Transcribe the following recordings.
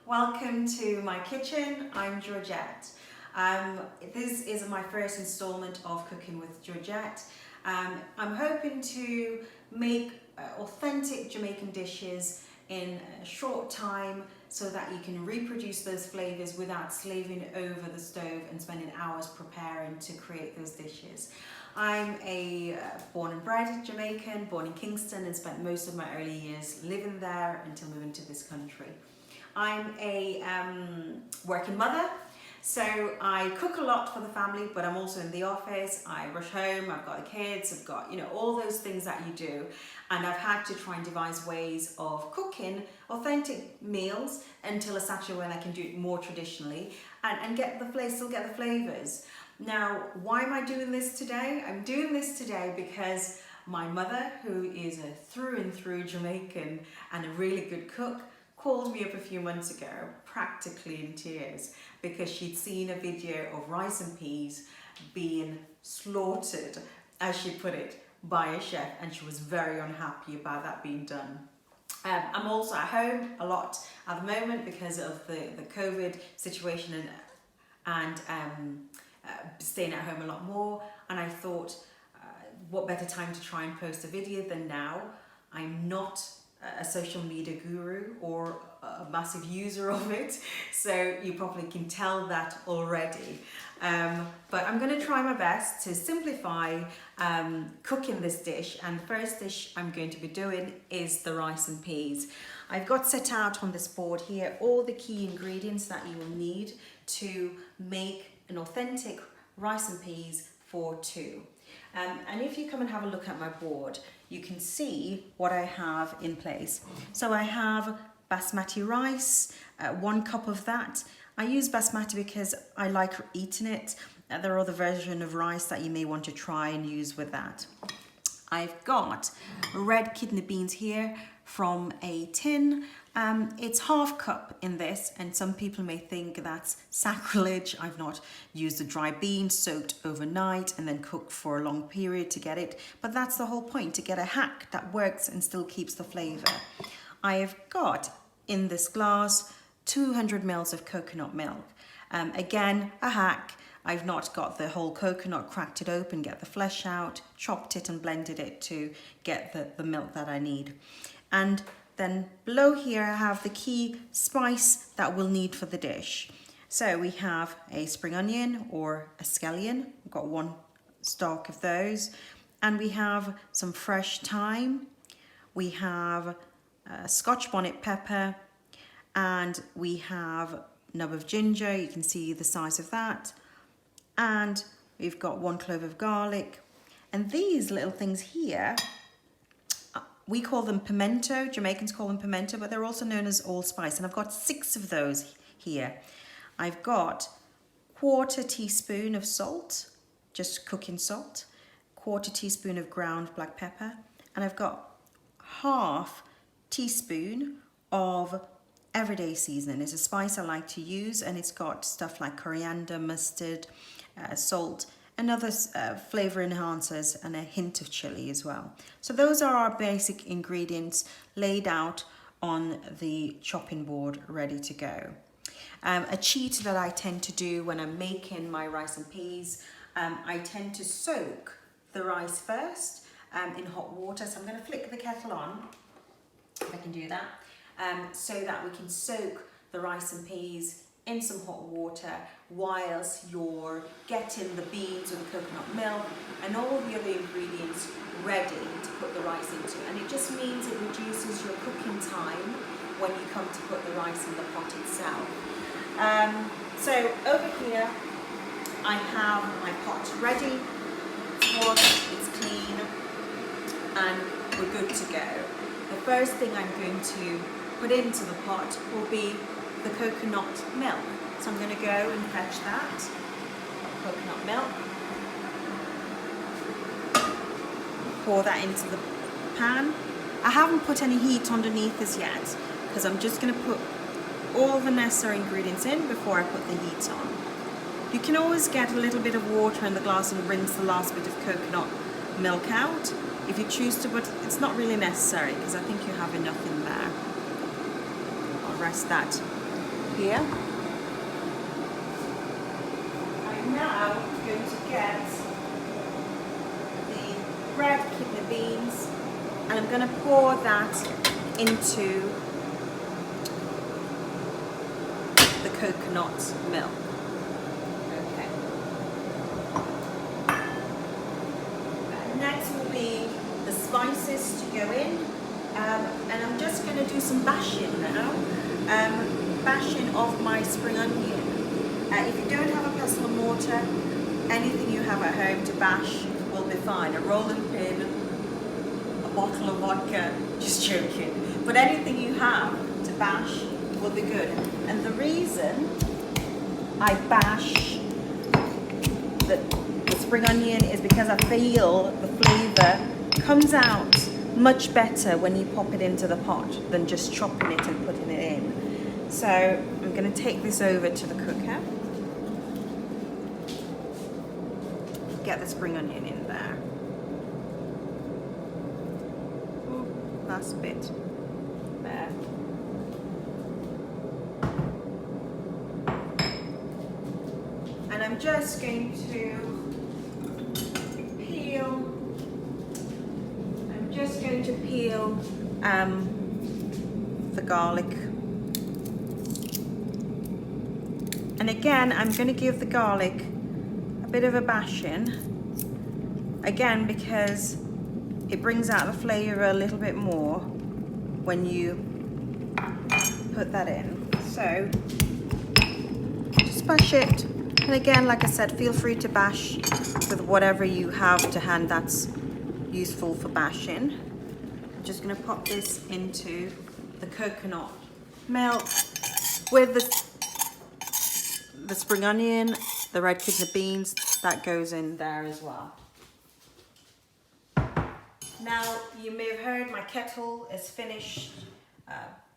Welcome to my kitchen. I'm Georgette. This is my first installment of Cooking with Georgette. I'm hoping to make authentic Jamaican dishes in a short time so that you can reproduce those flavours without slaving over the stove and spending hours preparing to create those dishes. I'm a born and bred Jamaican, born in Kingston, and spent most of my early years living there until moving to this country. I'm a working mother, so I cook a lot for the family, but I'm also in the office. I rush home, I've got the kids, I've got, all those things that you do. And I've had to try and devise ways of cooking authentic meals until a stage when I can do it more traditionally and still get the flavours. Now, why am I doing this today? I'm doing this today because my mother, who is a through and through Jamaican and a really good cook, called me up a few months ago, practically in tears, because she'd seen a video of rice and peas being slaughtered, as she put it, by a chef, and she was very unhappy about that being done. I'm also at home a lot at the moment because of the COVID situation and staying at home a lot more, and I thought what better time to try and post a video than now. I'm not a social media guru or a massive user of it, so you probably can tell that already, but I'm going to try my best to simplify cooking this dish. And the first dish I'm going to be doing is the rice and peas. I've got set out on this board here all the key ingredients that you will need to make an authentic rice and peas for two. And if you come and have a look at my board, you can see what I have in place. So I have Basmati rice, 1 cup of that. I use Basmati because I like eating it. There are other versions of rice that you may want to try and use with that. I've got red kidney beans here from a tin. It's 1/2 cup in this, and some people may think that's sacrilege. I've not used the dry beans soaked overnight and then cooked for a long period to get it, but that's the whole point, to get a hack that works and still keeps the flavour. I've got in this glass 200 ml of coconut milk. Again, a hack. I've not got the whole coconut, cracked it open, get the flesh out, chopped it and blended it to get the milk that I need. And then below here I have the key spice that we'll need for the dish. So we have a spring onion or a scallion. I've got 1 stalk of those. And we have some fresh thyme. We have Scotch bonnet pepper. And we have a nub of ginger. You can see the size of that. And we've got 1 clove of garlic. And these little things here, we call them pimento. Jamaicans call them pimento, but they're also known as allspice. And I've got 6 of those here. I've got 1/4 teaspoon of salt, just cooking salt, 1/4 teaspoon of ground black pepper, and I've got 1/2 teaspoon of everyday seasoning. It's a spice I like to use, and it's got stuff like coriander, mustard, salt, and other flavour enhancers, and a hint of chili as well. So those are our basic ingredients laid out on the chopping board, ready to go. A cheat that I tend to do when I'm making my rice and peas, I tend to soak the rice first in hot water. So I'm going to flick the kettle on, if I can do that, so that we can soak the rice and peas in some hot water whilst you're getting the beans or the coconut milk and all the other ingredients ready to put the rice into. And it just means it reduces your cooking time when you come to put the rice in the pot itself. So over here I have my pot ready, it's washed, it's clean, and we're good to go. The first thing I'm going to put into the pot will be the coconut milk. So I'm going to go and fetch that coconut milk, pour that into the pan. I haven't put any heat underneath this yet because I'm just going to put all the necessary ingredients in before I put the heat on. You can always get a little bit of water in the glass and rinse the last bit of coconut milk out if you choose to, but it's not really necessary because I think you have enough in there. I'll rest that here. I'm now going to get the red kidney beans and I'm going to pour that into the coconut milk. Okay. Next will be the spices to go in. And I'm just going to do some bashing now. Bashing of my spring onion. If you don't have a pestle and mortar, anything you have at home to bash will be fine. A rolling pin, a bottle of vodka, just joking. But anything you have to bash will be good. And the reason I bash the spring onion is because I feel the flavour comes out much better when you pop it into the pot than just chopping it and putting it in. So I'm going to take this over to the cooker. Get the spring onion in there. Ooh, last bit there. And I'm just going to peel the garlic. And again, I'm going to give the garlic a bit of a bashing. Again, because it brings out the flavour a little bit more when you put that in. So just bash it. And again, like I said, feel free to bash with whatever you have to hand that's useful for bashing. I'm just going to pop this into the coconut milk with the spring onion, the red kidney beans, that goes in there as well. Now, you may have heard my kettle is finished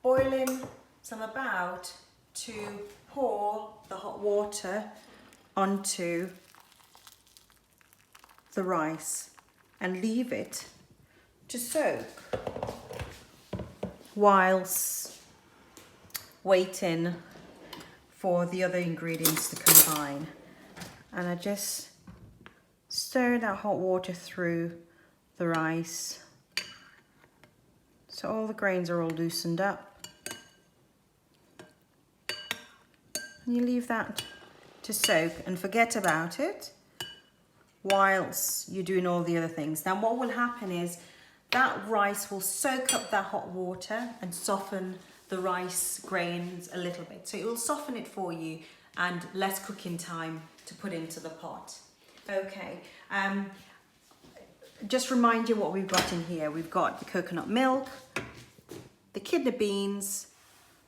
boiling, so I'm about to pour the hot water onto the rice and leave it to soak whilst waiting for the other ingredients to combine. And I just stir that hot water through the rice so all the grains are all loosened up. And you leave that to soak and forget about it whilst you're doing all the other things. Now what will happen is that rice will soak up that hot water and soften the rice grains a little bit. So it will soften it for you and less cooking time to put into the pot. Okay, just remind you what we've got in here. We've got the coconut milk, the kidney beans,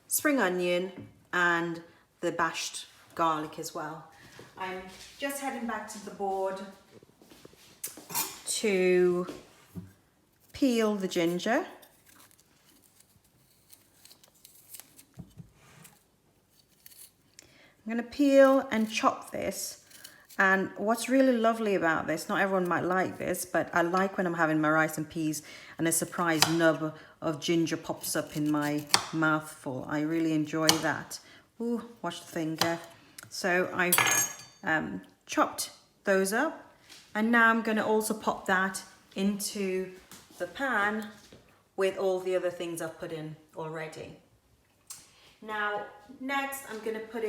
spring onion, and the bashed garlic as well. I'm just heading back to the board to peel the ginger. I'm going to peel and chop this, and what's really lovely about this, not everyone might like this, but I like when I'm having my rice and peas and a surprise nub of ginger pops up in my mouthful. I really enjoy that. Ooh, watch the finger. So I've chopped those up, and now I'm going to also pop that into the pan with all the other things I've put in already. Now, next I'm going to put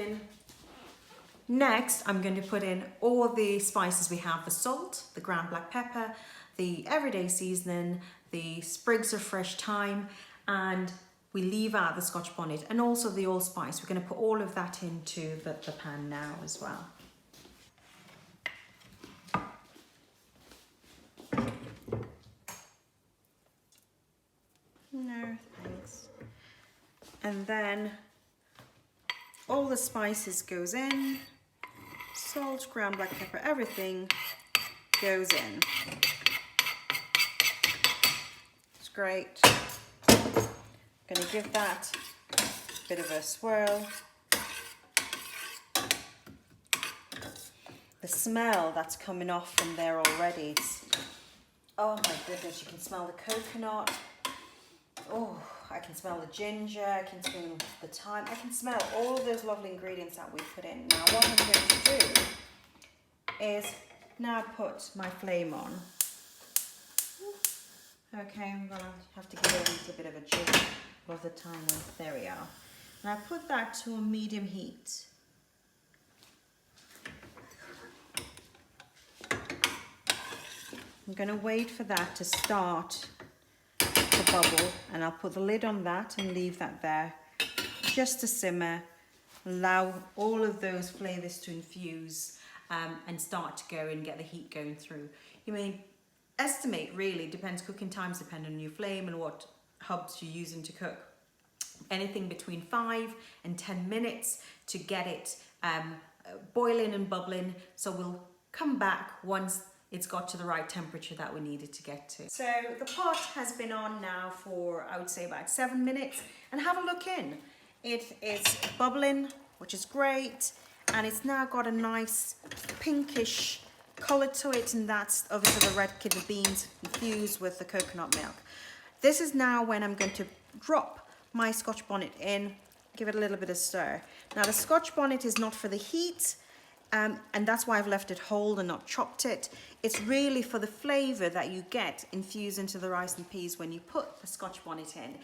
in all the spices we have: the salt, the ground black pepper, the everyday seasoning, the sprigs of fresh thyme, and we leave out the Scotch bonnet and also the allspice. We're going to put all of that into the pan now as well. No, thanks. And then all the spices goes in. Salt, ground black pepper, everything goes in. It's great. Gonna give that a bit of a swirl. The smell that's coming off from there already, oh my goodness, you can smell the coconut. Oh, I can smell the ginger, I can smell the thyme, I can smell all of those lovely ingredients that we put in. Now what I'm going to do is now put my flame on. Okay, I'm gonna have to give it a little bit of a jig of the thyme. There we are. Now put that to a medium heat. I'm gonna wait for that to start to bubble, and I'll put the lid on that and leave that there just to simmer. Allow all of those flavours to infuse and start to go and get the heat going through. You may estimate, really, depends, cooking times depend on your flame and what hubs you're using to cook. Anything between 5 and 10 minutes to get it boiling and bubbling. So we'll come back once it's got to the right temperature that we need it to get to. So the pot has been on now for, I would say, about 7 minutes, and have a look in. It is bubbling, which is great, and it's now got a nice pinkish colour to it, and that's obviously the red kidney beans infused with the coconut milk. This is now when I'm going to drop my Scotch bonnet in, give it a little bit of stir. Now the Scotch bonnet is not for the heat, and that's why I've left it whole and not chopped it. It's really for the flavour that you get infused into the rice and peas when you put the Scotch bonnet in.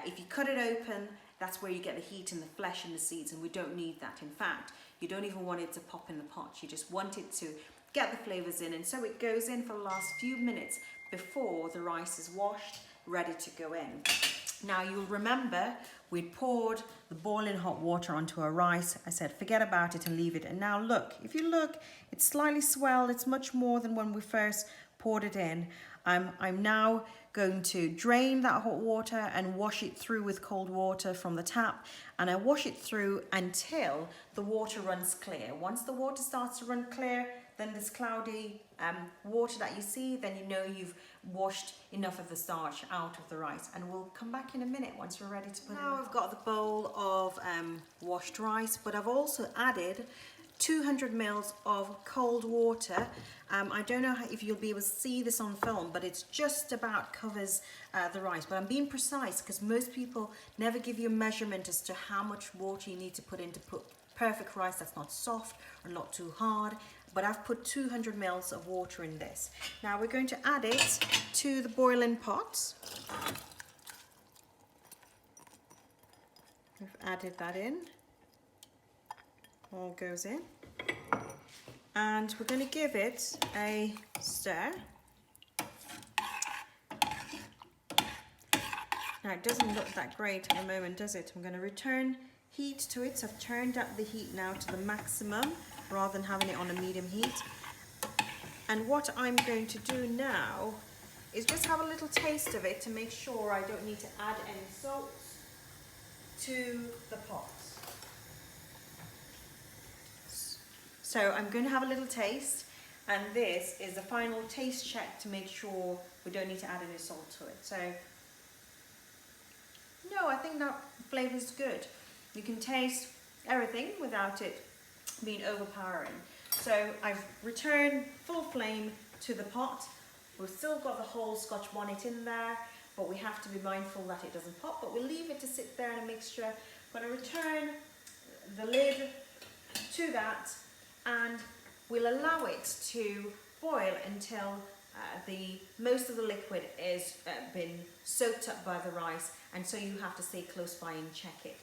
If you cut it open, that's where you get the heat and the flesh and the seeds, and we don't need that. In fact, you don't even want it to pop in the pot. You just want it to get the flavours in, and so it goes in for the last few minutes before the rice is washed, ready to go in. Now you'll remember we'd poured the boiling hot water onto our rice. I said forget about it and leave it, and now look, if you look, it's slightly swelled. It's much more than when we first poured it in. I'm now going to drain that hot water and wash it through with cold water from the tap, and I wash it through until the water runs clear. Once the water starts to run clear, then this cloudy water that you see, then you know you've washed enough of the starch out of the rice, and we'll come back in a minute once we're ready to put it in. Now I've got the bowl of washed rice, but I've also added 200 mils of cold water. I don't know if you'll be able to see this on film, but it's just about covers the rice. But I'm being precise because most people never give you a measurement as to how much water you need to put in to put perfect rice that's not soft or not too hard. But I've put 200 mils of water in this. Now we're going to add it to the boiling pot. We've added that in. All goes in, and we're going to give it a stir. Now it doesn't look that great at the moment, does it? I'm going to return heat to it. So I've turned up the heat now to the maximum rather than having it on a medium heat. And what I'm going to do now is just have a little taste of it to make sure I don't need to add any salt to the pot. So I'm going to have a little taste, and this is the final taste check to make sure we don't need to add any salt to it. So, no, I think that flavour is good. You can taste everything without it being overpowering. So I've returned full flame to the pot. We've still got the whole Scotch bonnet in there, but we have to be mindful that it doesn't pop, but we'll leave it to sit there in a mixture. I'm going to return the lid to that, and we'll allow it to boil until most of the liquid is been soaked up by the rice, and so you have to stay close by and check it.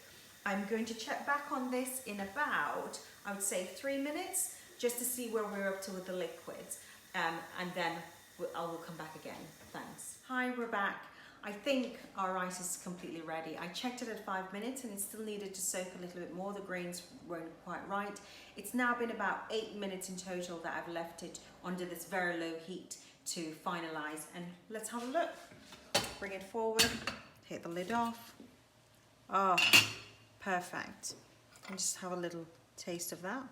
I'm going to check back on this in about, I would say, 3 minutes, just to see where we're up to with the liquids, and then we'll come back again. Thanks. Hi, we're back. I think our rice is completely ready. I checked it at 5 minutes and it still needed to soak a little bit more. The grains weren't quite right. It's now been about 8 minutes in total that I've left it under this very low heat to finalize, and let's have a look. Bring it forward, take the lid off. Oh, perfect. And just have a little taste of that.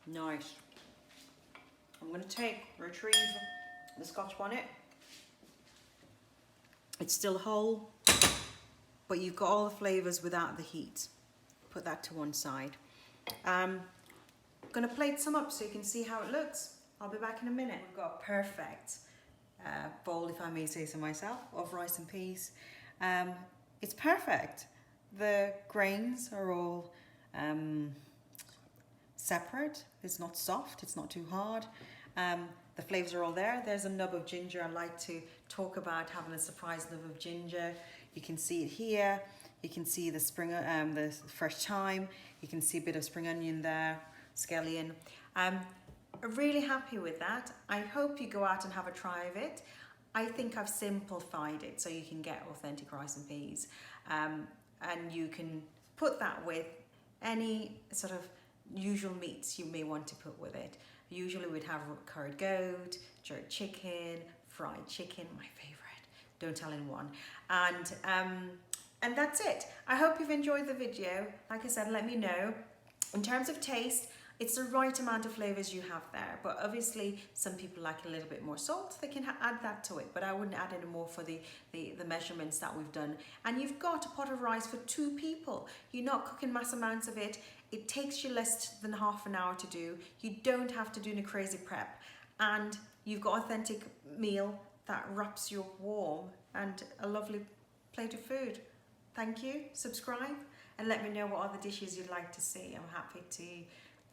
Nice. I'm going to retrieve the Scotch bonnet. It's still whole, but you've got all the flavours without the heat. Put that to one side. I'm going to plate some up so you can see how it looks. I'll be back in a minute. We've got perfect bowl, if I may say so myself, of rice and peas. It's perfect. The grains are all separate. It's not soft, it's not too hard. The flavours are all there. There's a nub of ginger. I like to talk about having a surprise nub of ginger. You can see it here. You can see the the fresh thyme. You can see a bit of spring onion there, scallion. I'm really happy with that. I hope you go out and have a try of it. I think I've simplified it so you can get authentic rice and peas. And you can put that with any sort of usual meats you may want to put with it. Usually we'd have curried goat, jerk chicken, fried chicken, my favourite, don't tell anyone. And that's it. I hope you've enjoyed the video. Like I said, let me know. In terms of taste, it's the right amount of flavours you have there, but obviously some people like a little bit more salt, they can add that to it, but I wouldn't add any more for the measurements that we've done. And you've got a pot of rice for 2 people. You're not cooking mass amounts of it. It takes you less than half an hour to do. You don't have to do any crazy prep, and you've got authentic meal that wraps you warm and a lovely plate of food. Thank you, subscribe, and let me know what other dishes you'd like to see. I'm happy to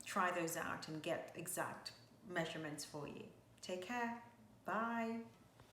try those out and get exact measurements for you. Take care. Bye.